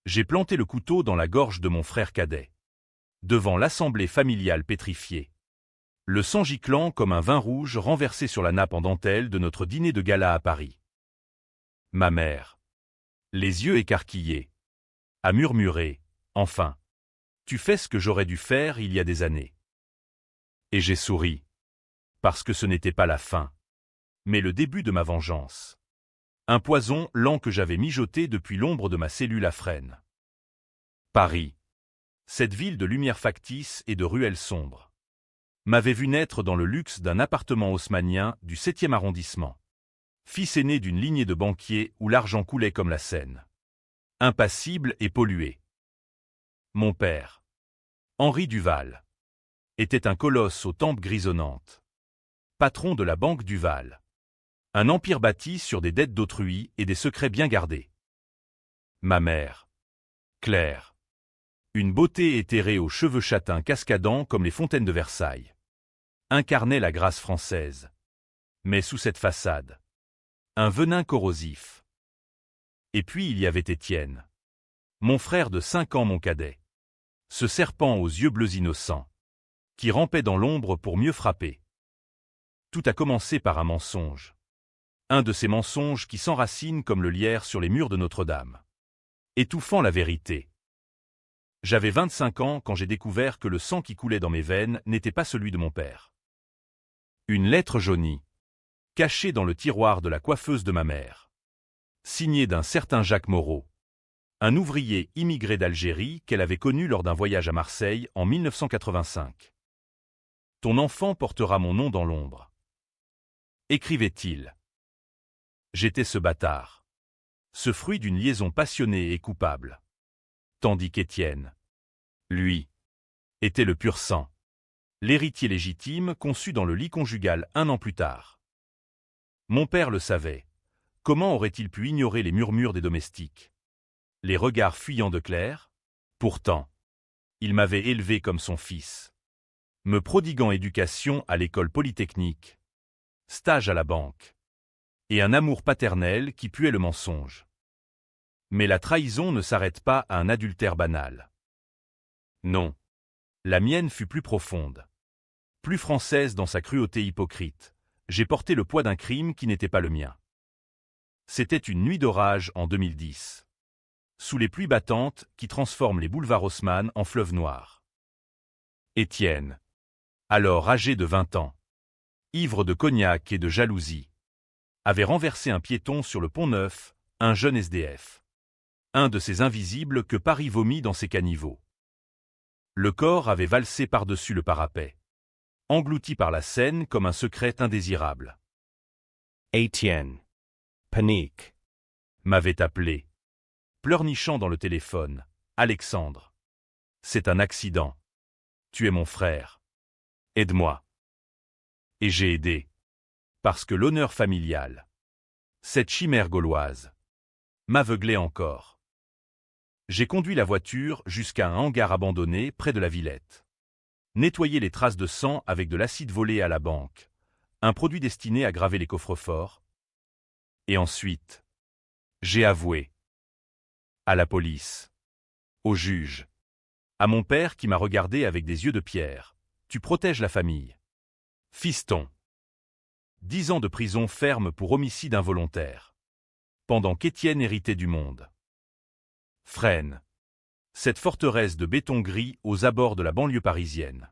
J'ai planté le couteau dans la gorge de mon frère cadet. Devant l'assemblée familiale pétrifiée. Le sang giclant comme un vin rouge renversé sur la nappe en dentelle de notre dîner de gala à Paris. Ma mère, les yeux écarquillés, a murmuré, « Enfin, tu fais ce que j'aurais dû faire il y a des années. » Et j'ai souri, parce que ce n'était pas la fin, mais le début de ma vengeance. Un poison lent que j'avais mijoté depuis l'ombre de ma cellule à Fresnes. Paris, cette ville de lumière factice et de ruelles sombres, m'avait vu naître dans le luxe d'un appartement haussmannien du 7e arrondissement. Fils aîné d'une lignée de banquiers où l'argent coulait comme la Seine. Impassible et pollué. Mon père, Henri Duval, était un colosse aux tempes grisonnantes. Patron de la Banque Duval. Un empire bâti sur des dettes d'autrui et des secrets bien gardés. Ma mère, Claire, une beauté éthérée aux cheveux châtains cascadants comme les fontaines de Versailles, incarnait la grâce française. Mais sous cette façade, un venin corrosif. Et puis il y avait Étienne, mon frère de 5 ans, mon cadet. Ce serpent aux yeux bleus innocents, qui rampait dans l'ombre pour mieux frapper. Tout a commencé par un mensonge. Un de ces mensonges qui s'enracinent comme le lierre sur les murs de Notre-Dame, étouffant la vérité. J'avais 25 ans quand j'ai découvert que le sang qui coulait dans mes veines n'était pas celui de mon père. Une lettre jaunie, cachée dans le tiroir de la coiffeuse de ma mère, signée d'un certain Jacques Moreau, un ouvrier immigré d'Algérie qu'elle avait connu lors d'un voyage à Marseille en 1985. Ton enfant portera mon nom dans l'ombre. Écrivait-il. J'étais ce bâtard. Ce fruit d'une liaison passionnée et coupable. Tandis qu'Étienne, lui, était le pur sang. L'héritier légitime conçu dans le lit conjugal 1 an plus tard. Mon père le savait. Comment aurait-il pu ignorer les murmures des domestiques? Les regards fuyants de Claire? Pourtant, il m'avait élevé comme son fils. Me prodiguant éducation à l'école polytechnique, stage à la banque, et un amour paternel qui puait le mensonge. Mais la trahison ne s'arrête pas à un adultère banal. Non. La mienne fut plus profonde. Plus française dans sa cruauté hypocrite. J'ai porté le poids d'un crime qui n'était pas le mien. C'était une nuit d'orage en 2010. Sous les pluies battantes qui transforment les boulevards Haussmann en fleuve noir. Étienne, alors âgé de 20 ans, ivre de cognac et de jalousie, avait renversé un piéton sur le Pont-Neuf, un jeune SDF. Un de ces invisibles que Paris vomit dans ses caniveaux. Le corps avait valsé par-dessus le parapet, englouti par la Seine comme un secret indésirable. Étienne, panique, m'avait appelé, pleurnichant dans le téléphone. Alexandre, c'est un accident. Tu es mon frère. Aide-moi. Et j'ai aidé. Parce que l'honneur familial, cette chimère gauloise, m'aveuglait encore. J'ai conduit la voiture jusqu'à un hangar abandonné près de la Villette. Nettoyé les traces de sang avec de l'acide volé à la banque, un produit destiné à graver les coffres-forts. Et ensuite, j'ai avoué. À la police. Au juge. À mon père qui m'a regardé avec des yeux de pierre. Tu protèges la famille. Fiston. 10 ans de prison ferme pour homicide involontaire. Pendant qu'Étienne héritait du monde. Fresnes. Cette forteresse de béton gris aux abords de la banlieue parisienne.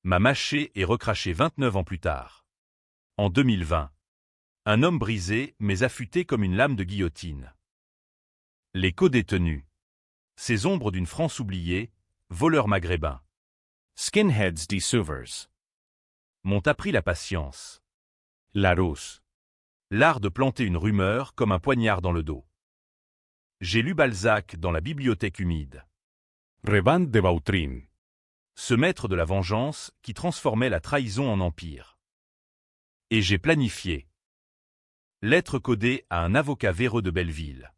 M'a mâché et recraché 29 ans plus tard. En 2020. Un homme brisé mais affûté comme une lame de guillotine. Les co-détenus. Ces ombres d'une France oubliée, voleurs maghrébins. Skinheads deceivers. M'ont appris la patience. Larousse. L'art de planter une rumeur comme un poignard dans le dos. J'ai lu Balzac dans la bibliothèque humide. Revan de Vautrin. Ce maître de la vengeance qui transformait la trahison en empire. Et j'ai planifié. Lettre codée à un avocat véreux de Belleville.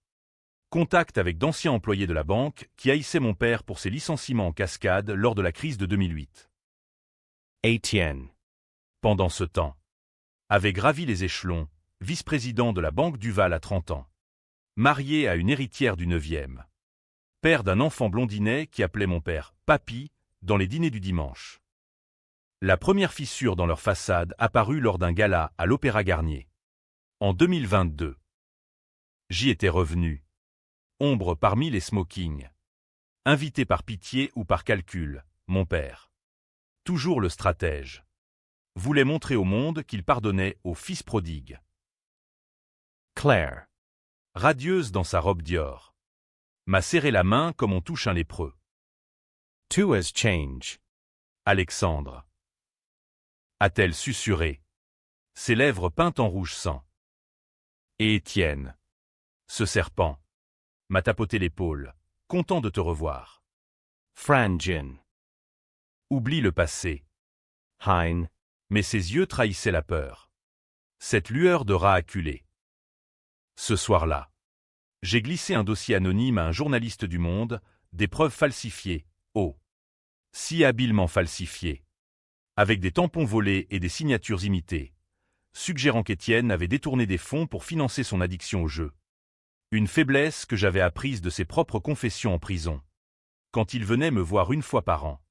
Contact avec d'anciens employés de la banque qui haïssaient mon père pour ses licenciements en cascade lors de la crise de 2008. Étienne, pendant ce temps, avait gravi les échelons, vice-président de la Banque Duval à 30 ans. Marié à une héritière du 9e. père d'un enfant blondinet qui appelait mon père « papy » dans les dîners du dimanche. La première fissure dans leur façade apparut lors d'un gala à l'Opéra Garnier. En 2022. J'y étais revenu. Ombre parmi les smokings. Invité par pitié ou par calcul, mon père. Toujours le stratège. Voulait montrer au monde qu'il pardonnait au fils prodigue. Claire. Radieuse dans sa robe Dior. M'a serré la main comme on touche un lépreux. Two as change. Alexandre. A-t-elle susurré. Ses lèvres peintes en rouge sang. Et Étienne. Ce serpent. M'a tapoté l'épaule, content de te revoir. Frangin. Oublie le passé. Hein. Mais ses yeux trahissaient la peur. Cette lueur de rat acculé. Ce soir-là, j'ai glissé un dossier anonyme à un journaliste du Monde, des preuves falsifiées, oh, si habilement falsifiées, avec des tampons volés et des signatures imitées, suggérant qu'Étienne avait détourné des fonds pour financer son addiction au jeu. Une faiblesse que j'avais apprise de ses propres confessions en prison, quand il venait me voir une fois par an,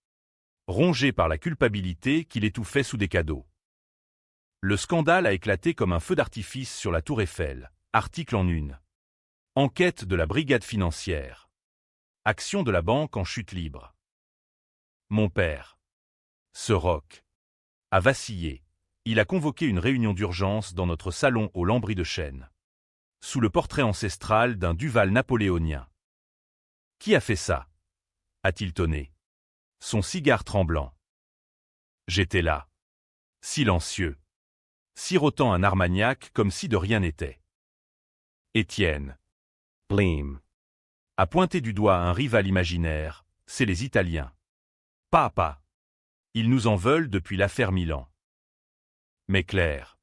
rongé par la culpabilité qu'il étouffait sous des cadeaux. Le scandale a éclaté comme un feu d'artifice sur la Tour Eiffel, article en une. Enquête de la brigade financière. Action de la banque en chute libre. Mon père. Ce roc. A vacillé. Il a convoqué une réunion d'urgence dans notre salon au lambris de chêne. Sous le portrait ancestral d'un Duval napoléonien. Qui a fait ça? A-t-il tonné. Son cigare tremblant. J'étais là. Silencieux. Sirotant un armagnac comme si de rien n'était. Étienne. Bleem. A pointé du doigt un rival imaginaire, c'est les Italiens. Papa. Ils nous en veulent depuis l'affaire Milan. Mais Claire.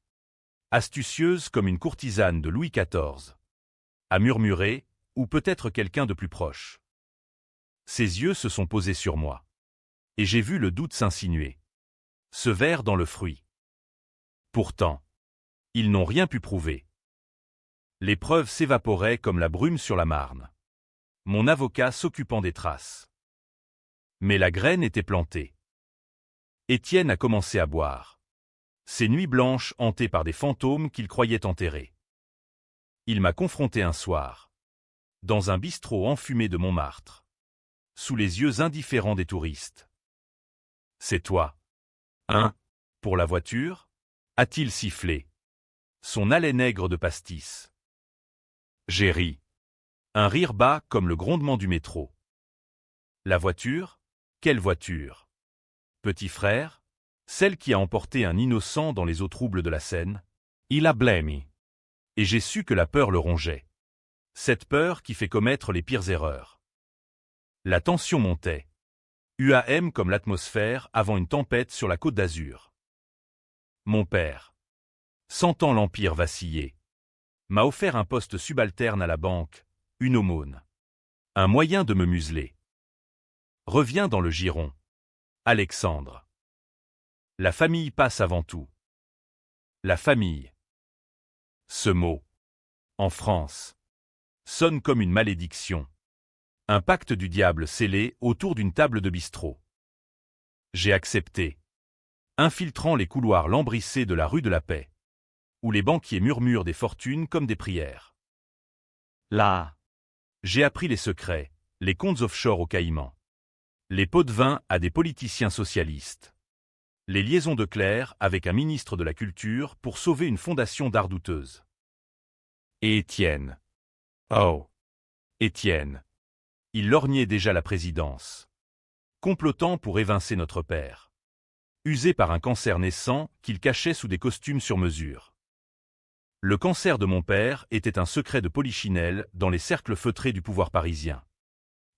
Astucieuse comme une courtisane de Louis XIV. A murmuré, ou peut-être quelqu'un de plus proche. Ses yeux se sont posés sur moi. Et j'ai vu le doute s'insinuer. Ce ver dans le fruit. Pourtant, ils n'ont rien pu prouver. Les preuves s'évaporaient comme la brume sur la Marne. Mon avocat s'occupant des traces. Mais la graine était plantée. Étienne a commencé à boire. Ces nuits blanches hantées par des fantômes qu'il croyait enterrés. Il m'a confronté un soir. Dans un bistrot enfumé de Montmartre. Sous les yeux indifférents des touristes. C'est toi. Hein? Pour la voiture? A-t-il sifflé? Son haleine aigre de pastis. J'ai ri. Un rire bas comme le grondement du métro. La voiture? Quelle voiture? Petit frère? Celle qui a emporté un innocent dans les eaux troubles de la Seine? Il a blêmi. Et j'ai su que la peur le rongeait. Cette peur qui fait commettre les pires erreurs. La tension montait. UAM comme l'atmosphère avant une tempête sur la côte d'Azur. Mon père, sentant l'empire vaciller, m'a offert un poste subalterne à la banque, une aumône. Un moyen de me museler. Reviens dans le giron. Alexandre. La famille passe avant tout. La famille. Ce mot, en France, sonne comme une malédiction. Un pacte du diable scellé autour d'une table de bistrot. J'ai accepté. Infiltrant les couloirs lambrissés de la rue de la Paix, où les banquiers murmurent des fortunes comme des prières. Là, j'ai appris les secrets, les comptes offshore aux Caïmans. Les pots de vin à des politiciens socialistes. Les liaisons de Claire avec un ministre de la Culture pour sauver une fondation d'art douteuse. Et Étienne. Oh. Étienne. Il lorgnait déjà la présidence. Complotant pour évincer notre père. Usé par un cancer naissant qu'il cachait sous des costumes sur mesure. Le cancer de mon père était un secret de polichinelle dans les cercles feutrés du pouvoir parisien.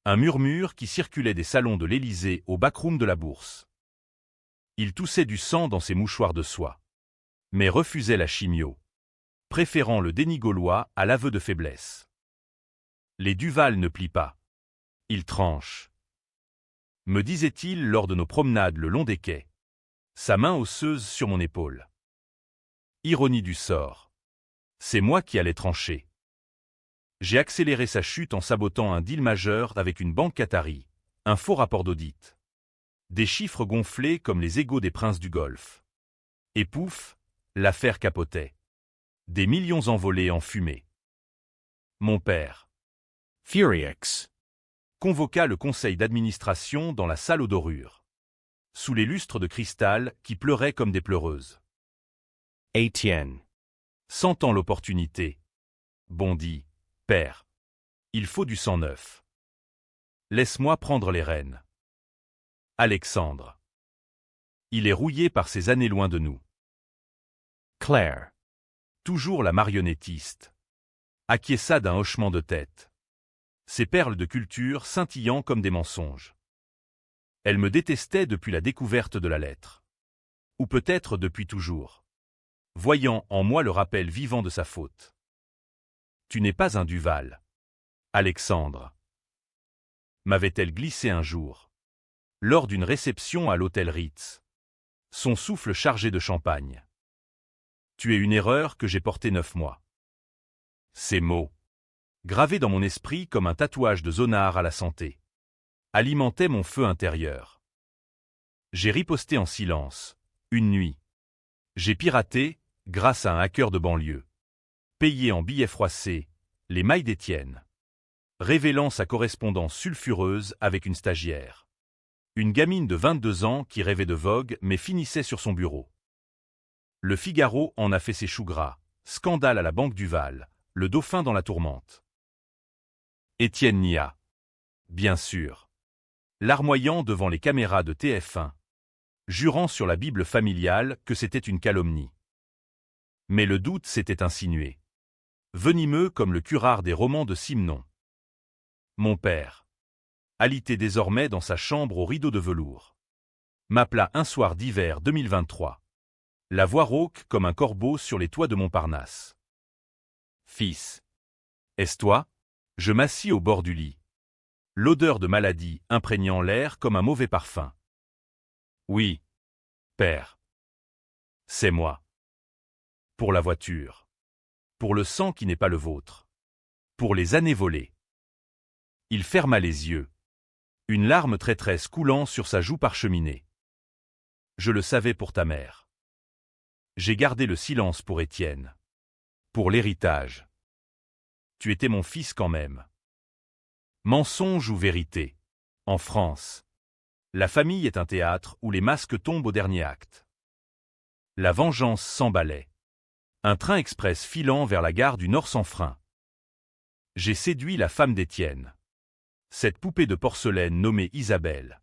Un murmure qui circulait des salons de l'Élysée au backroom de la Bourse. Il toussait du sang dans ses mouchoirs de soie. Mais refusait la chimio. Préférant le déni gaulois à l'aveu de faiblesse. Les Duval ne plient pas. Ils tranchent. Me disait-il lors de nos promenades le long des quais. Sa main osseuse sur mon épaule. Ironie du sort. C'est moi qui allais trancher. J'ai accéléré sa chute en sabotant un deal majeur avec une banque qatari, un faux rapport d'audit. Des chiffres gonflés comme les égos des princes du Golfe. Et pouf, l'affaire capotait. Des millions envolés en fumée. Mon père Furiex. convoqua le conseil d'administration dans la salle aux dorures, sous les lustres de cristal qui pleuraient comme des pleureuses. Etienne. Sentant l'opportunité, bondit, « Père, il faut du sang neuf. Laisse-moi prendre les rênes. » Alexandre. Il est rouillé par ces années loin de nous. Claire. Toujours la marionnettiste. Acquiesça d'un hochement de tête. Ses perles de culture scintillant comme des mensonges. Elle me détestait depuis la découverte de la lettre. Ou peut-être depuis toujours. Voyant en moi le rappel vivant de sa faute. Tu n'es pas un Duval. Alexandre. M'avait-elle glissé un jour. Lors d'une réception à l'hôtel Ritz. Son souffle chargé de champagne. Tu es une erreur que j'ai portée 9 mois. Ces mots, gravés dans mon esprit comme un tatouage de Zonard à la santé, alimentaient mon feu intérieur. J'ai riposté en silence, une nuit. J'ai piraté, grâce à un hacker de banlieue, payé en billets froissés, les mailles d'Étienne, révélant sa correspondance sulfureuse avec une stagiaire. Une gamine de 22 ans qui rêvait de vogue mais finissait sur son bureau. Le Figaro en a fait ses choux gras, scandale à la Banque Duval, le dauphin dans la tourmente. Étienne nia. Bien sûr. Larmoyant devant les caméras de TF1, jurant sur la Bible familiale que c'était une calomnie. Mais le doute s'était insinué. Venimeux comme le curare des romans de Simenon. Mon père, alité désormais dans sa chambre aux rideaux de velours, m'appela un soir d'hiver 2023. La voix rauque comme un corbeau sur les toits de Montparnasse. Fils. Est-ce toi? Je m'assis au bord du lit. L'odeur de maladie imprégnant l'air comme un mauvais parfum. Oui. Père. C'est moi. Pour la voiture. Pour le sang qui n'est pas le vôtre. Pour les années volées. Il ferma les yeux. Une larme traîtresse coulant sur sa joue parcheminée. Je le savais pour ta mère. J'ai gardé le silence pour Étienne. Pour l'héritage. Tu étais mon fils quand même. Mensonge ou vérité? En France, la famille est un théâtre où les masques tombent au dernier acte. La vengeance s'emballait. Un train express filant vers la gare du Nord sans frein. J'ai séduit la femme d'Étienne. Cette poupée de porcelaine nommée Isabelle.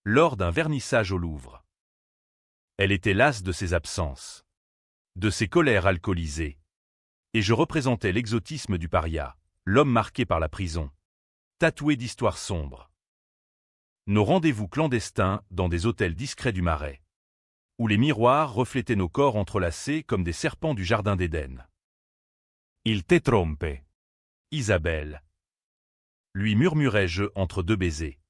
Lors d'un vernissage au Louvre. Elle était lasse de ses absences. De ses colères alcoolisées. Et je représentais l'exotisme du paria, l'homme marqué par la prison. Tatoué d'histoires sombres. Nos rendez-vous clandestins dans des hôtels discrets du Marais. Où les miroirs reflétaient nos corps entrelacés comme des serpents du jardin d'Éden. Il te trompe. Isabelle. Lui murmurai-je entre deux baisers.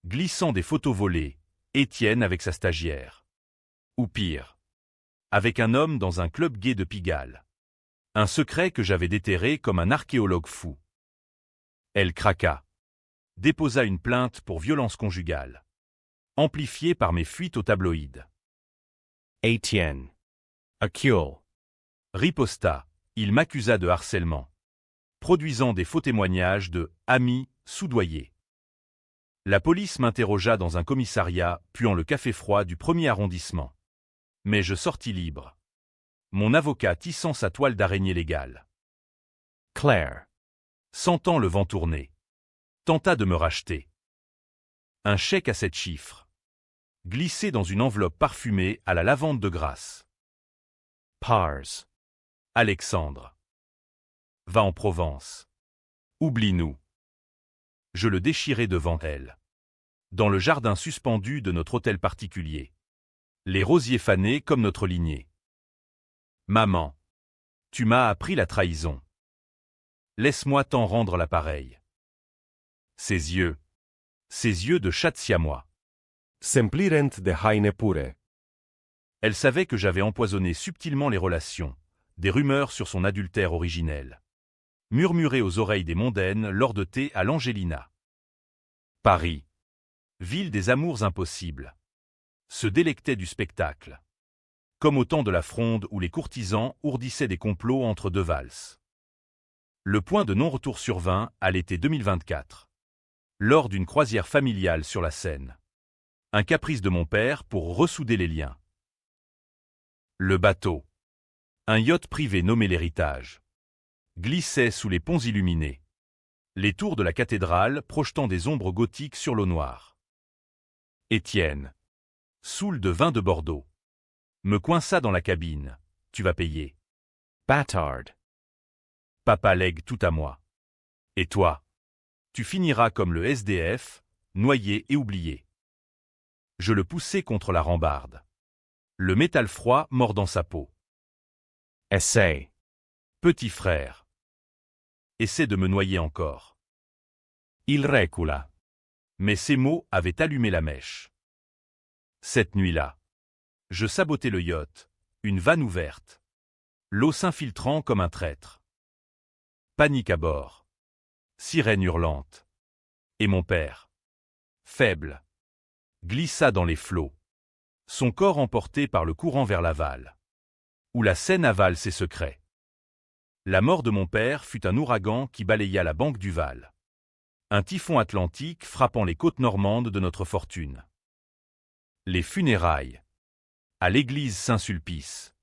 Glissant des photos volées, Étienne avec sa stagiaire. Ou pire. Avec un homme dans un club gay de Pigalle. Un secret que j'avais déterré comme un archéologue fou. Elle craqua. Déposa une plainte pour violence conjugale. Amplifiée par mes fuites au tabloïd. Etienne. Accule. Riposta, il m'accusa de harcèlement. Produisant des faux témoignages de « amis » soudoyés. La police m'interrogea dans un commissariat puant le café froid du 1er arrondissement. Mais je sortis libre. Mon avocat tissant sa toile d'araignée légale. Claire. Sentant le vent tourner. Tenta de me racheter. Un chèque à 7 chiffres. Glissé dans une enveloppe parfumée à la lavande de Grasse. Pars. Alexandre. Va en Provence. Oublie-nous. Je le déchirai devant elle. Dans le jardin suspendu de notre hôtel particulier. Les rosiers fanés comme notre lignée. Maman. Tu m'as appris la trahison. Laisse-moi t'en rendre l'appareil. Ses yeux de chat siamois. Semplirent de haine pure. Elle savait que j'avais empoisonné subtilement les relations, des rumeurs sur son adultère originel. murmuré aux oreilles des mondaines lors de thé à l'Angelina. Paris, ville des amours impossibles, se délectait du spectacle. Comme au temps de la Fronde où les courtisans ourdissaient des complots entre deux valses. Le point de non-retour survint à l'été 2024, lors d'une croisière familiale sur la Seine. Un caprice de mon père pour ressouder les liens. Le bateau, un yacht privé nommé l'Héritage, glissait sous les ponts illuminés, les tours de la cathédrale projetant des ombres gothiques sur l'eau noire. Étienne, saoul de vin de Bordeaux, me coinça dans la cabine. Tu vas payer. Batard. Papa lègue tout à moi. Et toi? Tu finiras comme le SDF, noyé et oublié. Je le poussai contre la rambarde. Le métal froid mordant sa peau. Essaie. Petit frère. Essaie de me noyer encore. Il recula. Mais ces mots avaient allumé la mèche. Cette nuit-là, je sabotais le yacht, une vanne ouverte. L'eau s'infiltrant comme un traître. Panique à bord. Sirène hurlante. Et mon père, faible, glissa dans les flots, son corps emporté par le courant vers l'aval, où la Seine avale ses secrets. La mort de mon père fut un ouragan qui balaya la banque du Val. Un typhon atlantique frappant les côtes normandes de notre fortune. Les funérailles, à l'église Saint-Sulpice,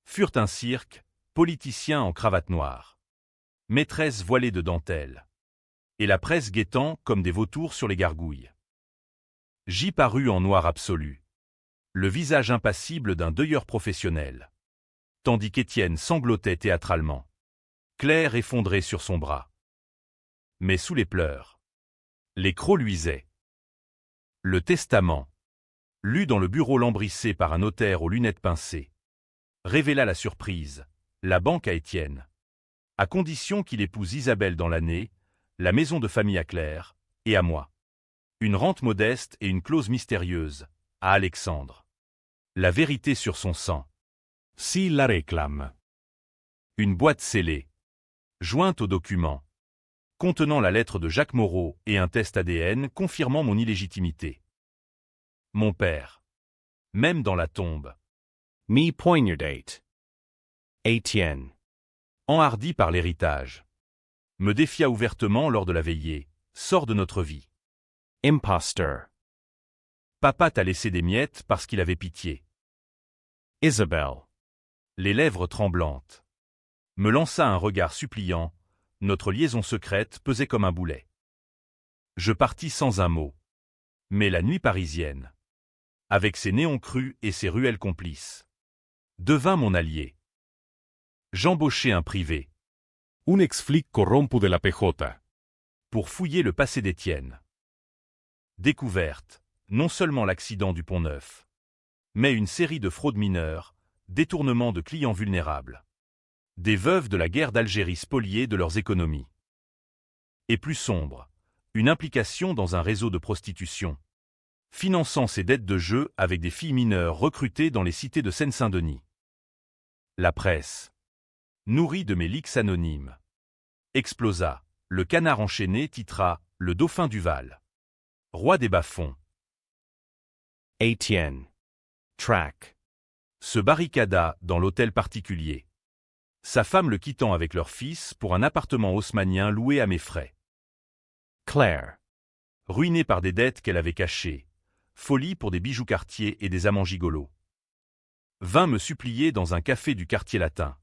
furent un cirque, politiciens en cravate noire, maîtresses voilées de dentelle, et la presse guettant comme des vautours sur les gargouilles. J'y parus en noir absolu, le visage impassible d'un deuilleur professionnel, tandis qu'Étienne sanglotait théâtralement, Claire effondrée sur son bras. Mais sous les pleurs, les crocs luisaient. Le testament, lu dans le bureau lambrissé par un notaire aux lunettes pincées, révéla la surprise, la banque à Étienne, à condition qu'il épouse Isabelle dans l'année, la maison de famille à Claire, et à moi. Une rente modeste et une clause mystérieuse, à Alexandre. La vérité sur son sang. S'il la réclame. Une boîte scellée, jointe au document, contenant la lettre de Jacques Moreau et un test ADN confirmant mon illégitimité. Mon père, même dans la tombe, Me poignardate. Étienne. enhardi par l'héritage, me défia ouvertement lors de la veillée, sort de notre vie. Impostor. Papa t'a laissé des miettes parce qu'il avait pitié. Isabelle. Les lèvres tremblantes, me lança un regard suppliant, notre liaison secrète pesait comme un boulet. Je partis sans un mot. Mais la nuit parisienne, avec ses néons crus et ses ruelles complices, devint mon allié. J'embauchai un privé. Un ex-flic corrompu de la PJ. Pour fouiller le passé d'Étienne. Découverte, non seulement l'accident du Pont-Neuf, mais une série de fraudes mineures, détournements de clients vulnérables. Des veuves de la guerre d'Algérie spoliées de leurs économies. Et plus sombre, une implication dans un réseau de prostitution, finançant ses dettes de jeu avec des filles mineures recrutées dans les cités de Seine-Saint-Denis. La presse, nourrie de mes leaks anonymes, explosa. Le Canard enchaîné titra « Le Dauphin du Val ». Roi des bas-fonds. Étienne. Track. Se barricada dans l'hôtel particulier. Sa femme le quittant avec leur fils pour un appartement haussmannien loué à mes frais. Claire. Ruinée par des dettes qu'elle avait cachées. Folie pour des bijoux Cartier et des amants gigolos. Vint me supplier dans un café du quartier latin.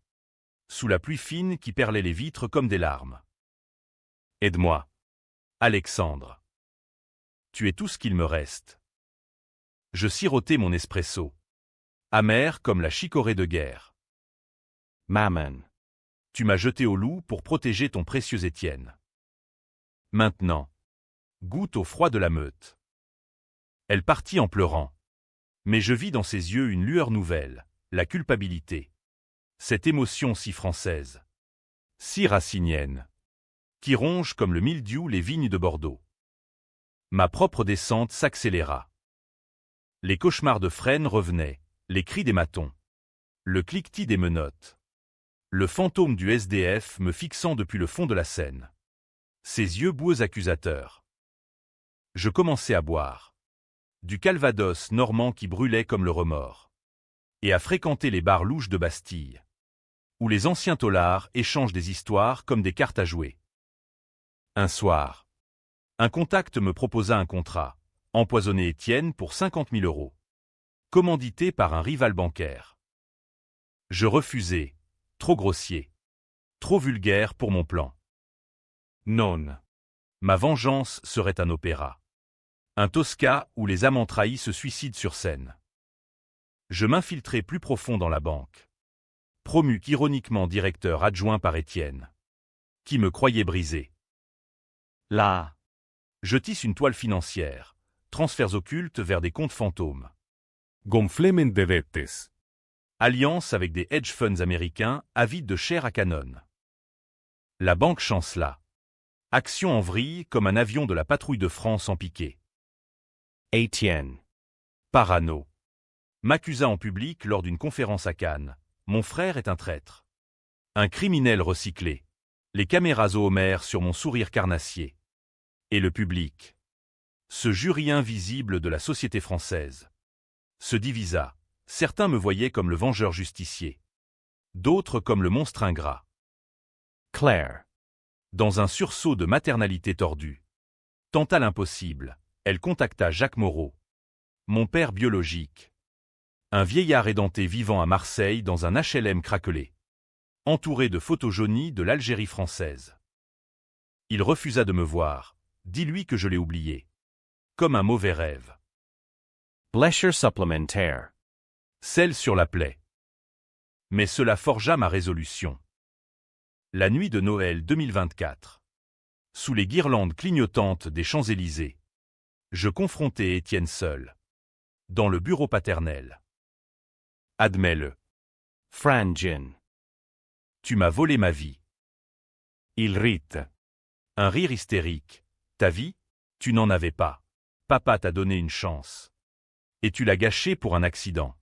Sous la pluie fine qui perlait les vitres comme des larmes. Aide-moi. Alexandre. Tu es tout ce qu'il me reste. Je sirotai mon espresso. Amer comme la chicorée de guerre. Mammon. Tu m'as jeté au loup pour protéger ton précieux Étienne. Maintenant, goûte au froid de la meute. Elle partit en pleurant. Mais je vis dans ses yeux une lueur nouvelle, la culpabilité. Cette émotion si française, si racinienne, qui ronge comme le mildiou les vignes de Bordeaux. Ma propre descente s'accéléra. Les cauchemars de frêne revenaient, les cris des matons, le cliquetis des menottes. le fantôme du SDF me fixant depuis le fond de la scène. Ses yeux boueux accusateurs. Je commençais à boire. Du calvados normand qui brûlait comme le remords. Et à fréquenter les bars louches de Bastille. Où les anciens taulards échangent des histoires comme des cartes à jouer. Un soir, un contact me proposa un contrat, empoisonner Étienne pour 50 000 €. Commandité par un rival bancaire. Je refusai, trop grossier. Trop vulgaire pour mon plan. Non. Ma vengeance serait un opéra. Un Tosca où les amants trahis se suicident sur scène. Je m'infiltrai plus profond dans la banque. Promu ironiquement directeur adjoint par Étienne. Qui me croyait brisé. Là. Je tisse une toile financière. Transferts occultes vers des comptes fantômes. Gonflement de dettes. Alliance avec des hedge funds américains avides de chair à canon. La banque chancela. Action en vrille comme un avion de la patrouille de France en piqué. Étienne. Parano. M'accusa en public lors d'une conférence à Cannes. Mon frère est un traître. Un criminel recyclé. Les caméras au Homer sur mon sourire carnassier. Et le public. Ce jury invisible de la société française. Se divisa. Certains me voyaient comme le vengeur justicier. D'autres comme le monstre ingrat. Claire. Dans un sursaut de maternalité tordue. Tenta l'impossible. Elle contacta Jacques Moreau. Mon père biologique. Un vieillard édenté vivant à Marseille dans un HLM craquelé. Entouré de photos jaunies de l'Algérie française. Il refusa de me voir. Dis-lui que je l'ai oublié. Comme un mauvais rêve. Blessure supplémentaire. Sel sur la plaie. Mais cela forgea ma résolution. La nuit de Noël 2024. Sous les guirlandes clignotantes des Champs-Élysées. Je confrontai Étienne seul. Dans le bureau paternel. Admets-le. Frangin. Tu m'as volé ma vie. Il rite. Un rire hystérique. Ta vie? Tu n'en avais pas. Papa t'a donné une chance. Et tu l'as gâchée pour un accident.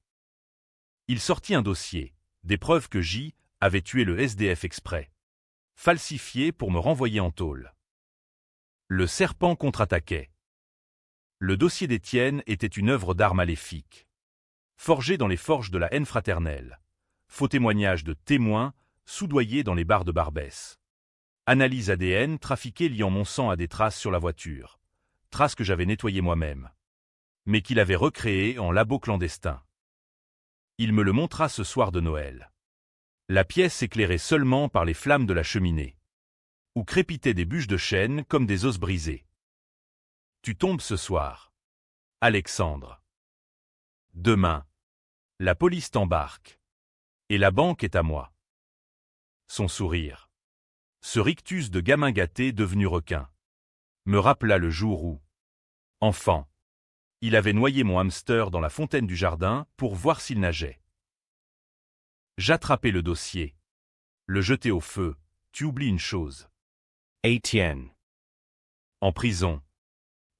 Il sortit un dossier, des preuves que J avait tué le SDF exprès. Falsifié pour me renvoyer en tôle. Le serpent contre-attaquait. Le dossier d'Étienne était une œuvre d'art maléfique. Forgé dans les forges de la haine fraternelle. Faux témoignages de témoins, soudoyés dans les bars de Barbès. Analyse ADN trafiquée liant mon sang à des traces sur la voiture. Traces que j'avais nettoyées moi-même. Mais qu'il avait recréées en labo clandestin. Il me le montra ce soir de Noël. La pièce éclairée seulement par les flammes de la cheminée. Où crépitaient des bûches de chêne comme des os brisés. Tu tombes ce soir. Alexandre. Demain. La police t'embarque. Et la banque est à moi. Son sourire. Ce rictus de gamin gâté devenu requin. Me rappela le jour où, enfant, il avait noyé mon hamster dans la fontaine du jardin pour voir s'il nageait. J'attrapai le dossier. Le jetai au feu. Tu oublies une chose. Étienne. En prison,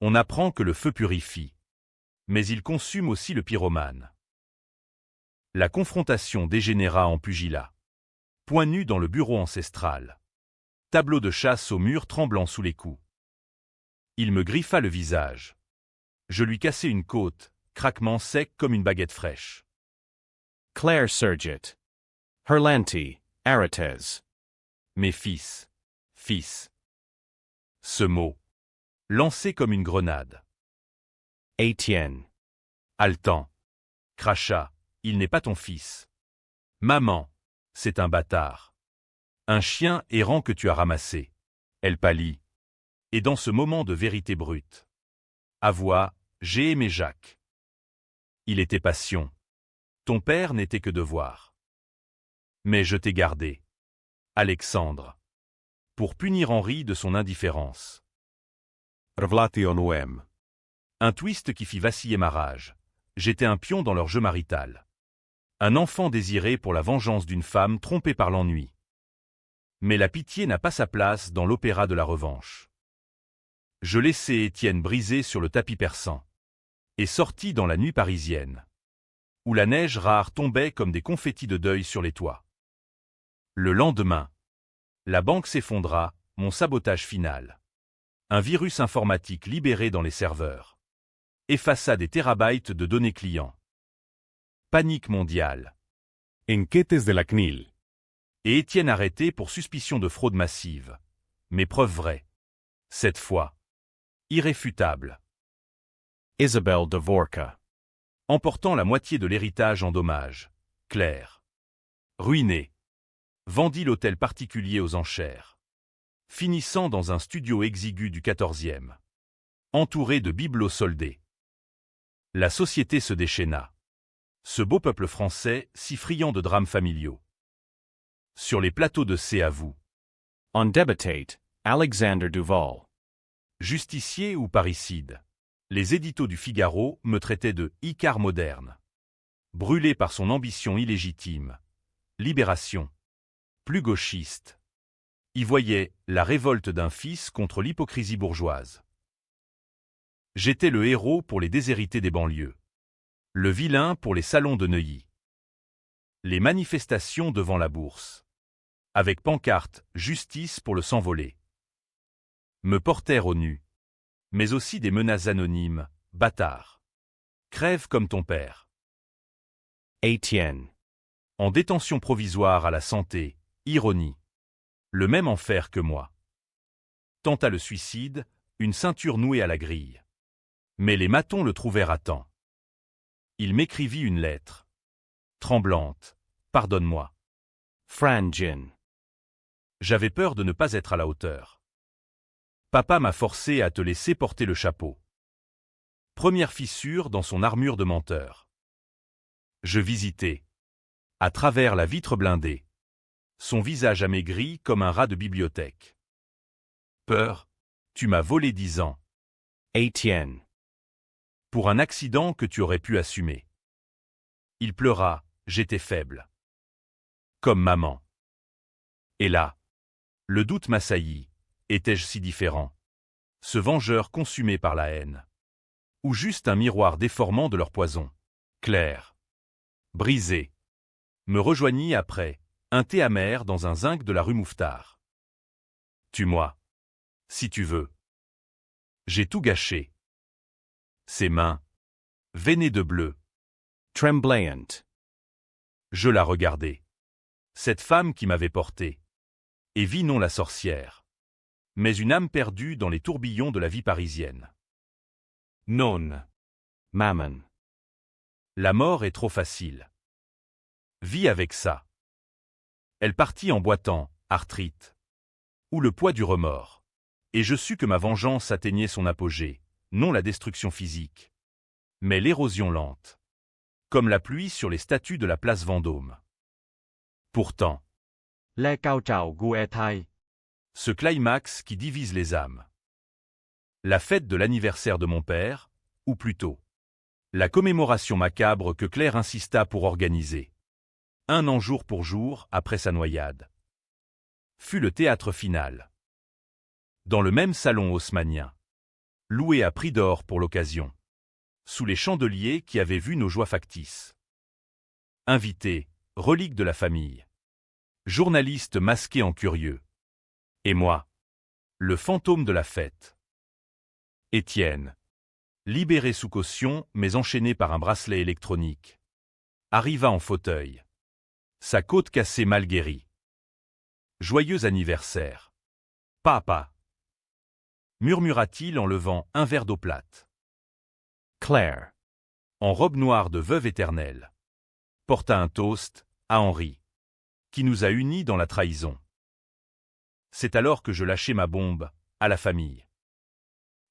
on apprend que le feu purifie. Mais il consume aussi le pyromane. La confrontation dégénéra en pugilat. Point nu dans le bureau ancestral. Tableau de chasse au mur tremblant sous les coups. Il me griffa le visage. Je lui cassai une côte, craquement sec comme une baguette fraîche. Claire Surget. Herlanti, Arates. Mes fils. Fils. Ce mot. Lancé comme une grenade. Étienne. Haletant. Cracha. Il n'est pas ton fils. Maman. C'est un bâtard. Un chien errant que tu as ramassé. Elle pâlit. Et dans ce moment de vérité brute. Avoua, j'ai aimé Jacques. Il était passion. Ton père n'était que devoir. Mais je t'ai gardé. Alexandre. Pour punir Henri de son indifférence. Revlation OM. Un twist qui fit vaciller ma rage. J'étais un pion dans leur jeu marital. Un enfant désiré pour la vengeance d'une femme trompée par l'ennui. Mais la pitié n'a pas sa place dans l'opéra de la revanche. Je laissai Étienne brisé sur le tapis persan. Et sortis dans la nuit parisienne. Où la neige rare tombait comme des confettis de deuil sur les toits. Le lendemain, la banque s'effondra, mon sabotage final. Un virus informatique libéré dans les serveurs. Effaça des terabytes de données clients. Panique mondiale. Enquêtes de la CNIL. Et Étienne arrêté pour suspicion de fraude massive. Mais preuve vraie. Cette fois. Irréfutable. Isabel Dvorka. Emportant la moitié de l'héritage en dommages. Claire. Ruiné. Vendit l'hôtel particulier aux enchères. Finissant dans un studio exigu du 14e. Entouré de bibelots soldés. La société se déchaîna. Ce beau peuple français, si friand de drames familiaux. Sur les plateaux de C'est à vous. On Debatate, Alexander Duval. Justicier ou parricide. Les éditos du Figaro me traitaient de « Icare moderne ». Brûlé par son ambition illégitime. Libération. Plus gauchiste. Y voyait la révolte d'un fils contre l'hypocrisie bourgeoise. J'étais le héros pour les déshérités des banlieues. Le vilain pour les salons de Neuilly. Les manifestations devant la bourse. Avec pancarte « Justice pour le sang volé ». Me portèrent au nu. Mais aussi des menaces anonymes, bâtard. Crève comme ton père. Étienne. En détention provisoire à la santé, ironie. Le même enfer que moi. Tenta le suicide, une ceinture nouée à la grille. Mais les matons le trouvèrent à temps. Il m'écrivit une lettre. Tremblante. Pardonne-moi. Frangin. J'avais peur de ne pas être à la hauteur. Papa m'a forcé à te laisser porter le chapeau. Première fissure dans son armure de menteur. Je visitais. À travers la vitre blindée. Son visage amaigri comme un rat de bibliothèque. Peur. Tu m'as volé 10 ans. Étienne. Pour un accident que tu aurais pu assumer. Il pleura, j'étais faible. Comme maman. Et là, le doute m'assaillit. Étais-je si différent? Ce vengeur consumé par la haine. Ou juste un miroir déformant de leur poison. Claire. Brisé. Me rejoignit après, un thé amer dans un zinc de la rue Mouffetard. Tue-moi. Si tu veux. J'ai tout gâché. Ses mains. Veinées de bleu. Tremblayant. Je la regardais. Cette femme qui m'avait porté. Et vis non la sorcière. Mais une âme perdue dans les tourbillons de la vie parisienne. Non. Mammon. La mort est trop facile. Vis avec ça. Elle partit en boitant, arthrite. Ou le poids du remords. Et je sus que ma vengeance atteignait son apogée, non la destruction physique, mais l'érosion lente. Comme la pluie sur les statues de la place Vendôme. Pourtant, Le cao trào Gue Thai. ce climax qui divise les âmes. La fête de l'anniversaire de mon père, ou plutôt, la commémoration macabre que Claire insista pour organiser. 1 an jour pour jour après sa noyade. Fut le théâtre final. Dans le même salon haussmannien. Loué à prix d'or pour l'occasion. Sous les chandeliers qui avaient vu nos joies factices. Invités, reliques de la famille. Journalistes masqués en curieux. Et moi, le fantôme de la fête. Étienne. Libéré sous caution mais enchaîné par un bracelet électronique. Arriva en fauteuil. Sa côte cassée mal guérie. Joyeux anniversaire. Papa. Murmura-t-il en levant un verre d'eau plate. Claire. En robe noire de veuve éternelle. Porta un toast à Henri. Qui nous a unis dans la trahison. C'est alors que je lâchai ma bombe à la famille.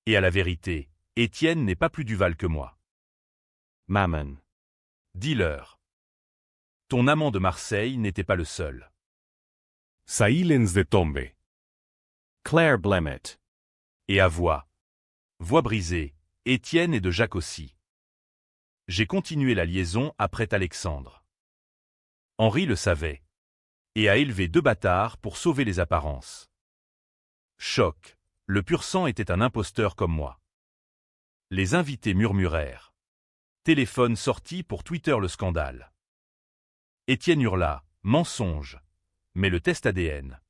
Et à la vérité, Étienne n'est pas plus Duval que moi. Mammon. Dis-leur. Ton amant de Marseille n'était pas le seul. Silence de tombe. Claire Blemmet. Et à voix. Voix brisée, Étienne et de Jacques aussi. J'ai continué la liaison après Alexandre. Henri le savait. Et a élevé 2 bâtards pour sauver les apparences. Choc, le pur sang était un imposteur comme moi. Les invités murmurèrent. Téléphone sorti pour Twitter le scandale. Étienne hurla, mensonge. Mais le test ADN,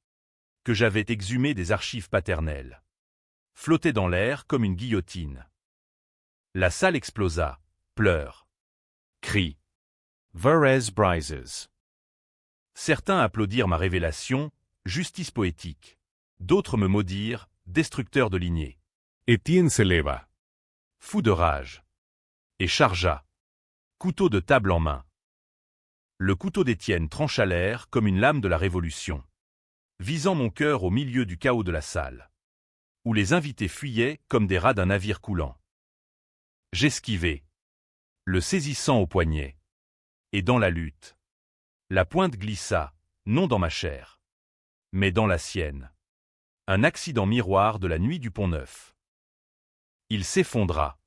que j'avais exhumé des archives paternelles, flottait dans l'air comme une guillotine. La salle explosa, pleurs, cris. Verez brises. Certains applaudirent ma révélation, justice poétique. D'autres me maudirent, destructeur de lignée. Etienne se leva. Fou de rage. Et chargea. Couteau de table en main. Le couteau d'Étienne trancha l'air comme une lame de la Révolution, visant mon cœur au milieu du chaos de la salle, où les invités fuyaient comme des rats d'un navire coulant. J'esquivai, le saisissant au poignet. Et dans la lutte, la pointe glissa, non dans ma chair, mais dans la sienne. Un accident miroir de la nuit du Pont-Neuf. Il s'effondra,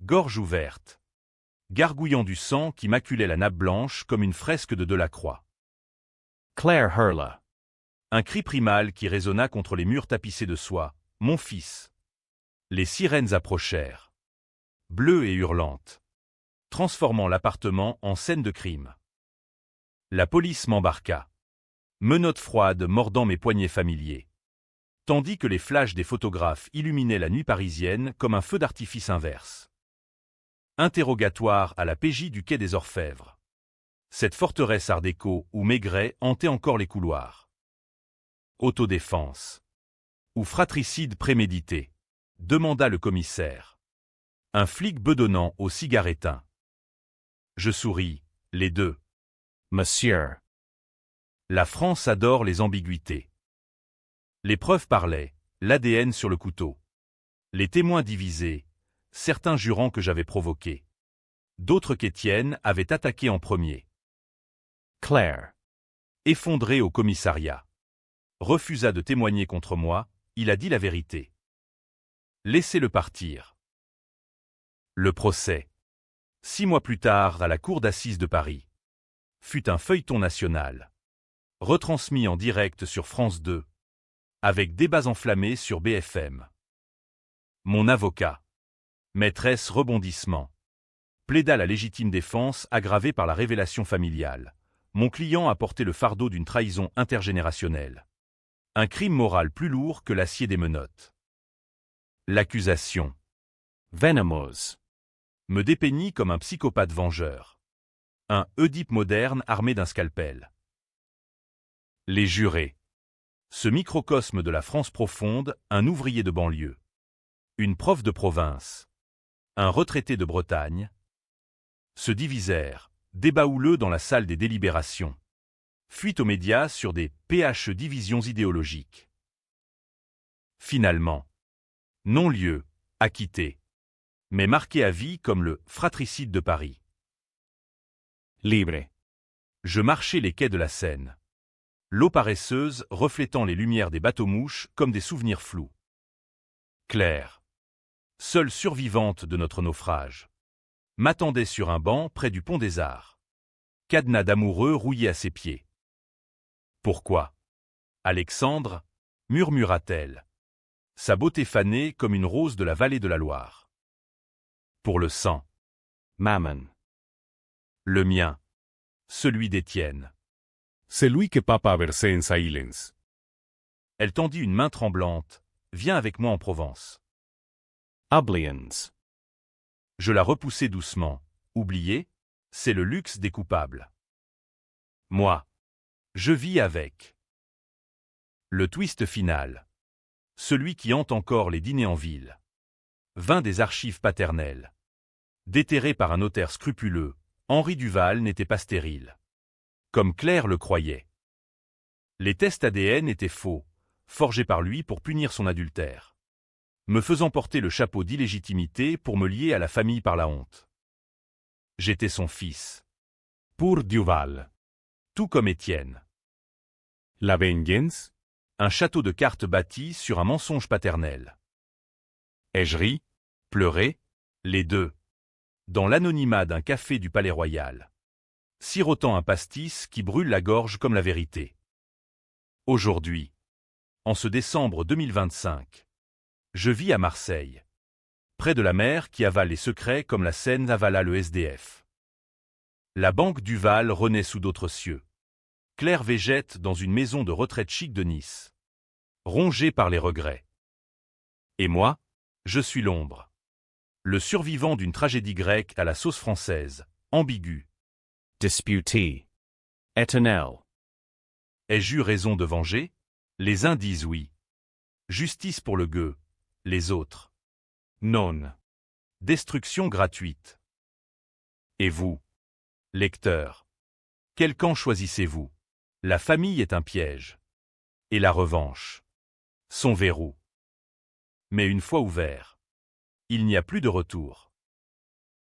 gorge ouverte, gargouillant du sang qui maculait la nappe blanche comme une fresque de Delacroix. Claire hurla. Un cri primal qui résonna contre les murs tapissés de soie. Mon fils. Les sirènes approchèrent, bleues et hurlantes, transformant l'appartement en scène de crime. La police m'embarqua, menottes froides mordant mes poignets familiers, tandis que les flashs des photographes illuminaient la nuit parisienne comme un feu d'artifice inverse. Interrogatoire à la PJ du quai des Orfèvres. Cette forteresse art déco où Maigret hantait encore les couloirs. Autodéfense. Ou fratricide prémédité, demanda le commissaire. Un flic bedonnant au cigarettin. Je souris, les deux. Monsieur. La France adore les ambiguïtés. Les preuves parlaient, l'ADN sur le couteau. Les témoins divisés, certains jurant que j'avais provoqué. D'autres qu'Étienne avait attaqué en premier. Claire. Effondré au commissariat. Refusa de témoigner contre moi, il a dit la vérité. Laissez-le partir. Le procès, 6 mois plus tard à la cour d'assises de Paris, fut un feuilleton national, retransmis en direct sur France 2, avec débats enflammés sur BFM. Mon avocat, maîtresse rebondissement, plaida la légitime défense aggravée par la révélation familiale. Mon client a porté le fardeau d'une trahison intergénérationnelle. Un crime moral plus lourd que l'acier des menottes. L'accusation, Venomous. me dépeignit comme un psychopathe vengeur. Un Oedipe moderne armé d'un scalpel. Les jurés. Ce microcosme de la France profonde, un ouvrier de banlieue. Une prof de province. Un retraité de Bretagne. Se divisèrent, débat houleux dans la salle des délibérations. Fuite aux médias sur des PH divisions idéologiques. Finalement, non-lieu, acquitté, mais marqué à vie comme le fratricide de Paris. Libre. Je marchais les quais de la Seine. L'eau paresseuse reflétant les lumières des bateaux-mouches comme des souvenirs flous. Claire, seule survivante de notre naufrage, m'attendait sur un banc près du pont des Arts. Cadenas d'amoureux rouillé à ses pieds. Pourquoi, Alexandre, murmura-t-elle, sa beauté fanée comme une rose de la vallée de la Loire. Pour le sang. Mammon. Le mien. Celui d'Étienne. Celui que papa versé en silence. Elle tendit une main tremblante. Viens avec moi en Provence. Oblions. Je la repoussai doucement. Oublier, c'est le luxe des coupables. Moi, je vis avec. Le twist final. Celui qui hante encore les dîners en ville. Vint des archives paternelles. Déterré par un notaire scrupuleux, Henri Duval n'était pas stérile. Comme Claire le croyait. Les tests ADN étaient faux, forgés par lui pour punir son adultère. Me faisant porter le chapeau d'illégitimité pour me lier à la famille par la honte. J'étais son fils. Pour Duval. Tout comme Étienne. La vengeance. Un château de cartes bâti sur un mensonge paternel. Ai-je ri, pleuré, les deux, dans l'anonymat d'un café du Palais Royal, sirotant un pastis qui brûle la gorge comme la vérité. Aujourd'hui, en ce décembre 2025, je vis à Marseille, près de la mer qui avale les secrets comme la Seine avala le SDF. La banque Duval renaît sous d'autres cieux. Claire végète dans une maison de retraite chic de Nice. Rongée par les regrets. Et moi, je suis l'ombre. Le survivant d'une tragédie grecque à la sauce française, ambigu. Disputee. Éternel. Ai-je eu raison de venger? Les uns disent oui. Justice pour le gueux, les autres. Non. Destruction gratuite. Et vous, lecteurs, quel camp choisissez-vous? La famille est un piège. Et la revanche, son verrou. Mais une fois ouvert, il n'y a plus de retour.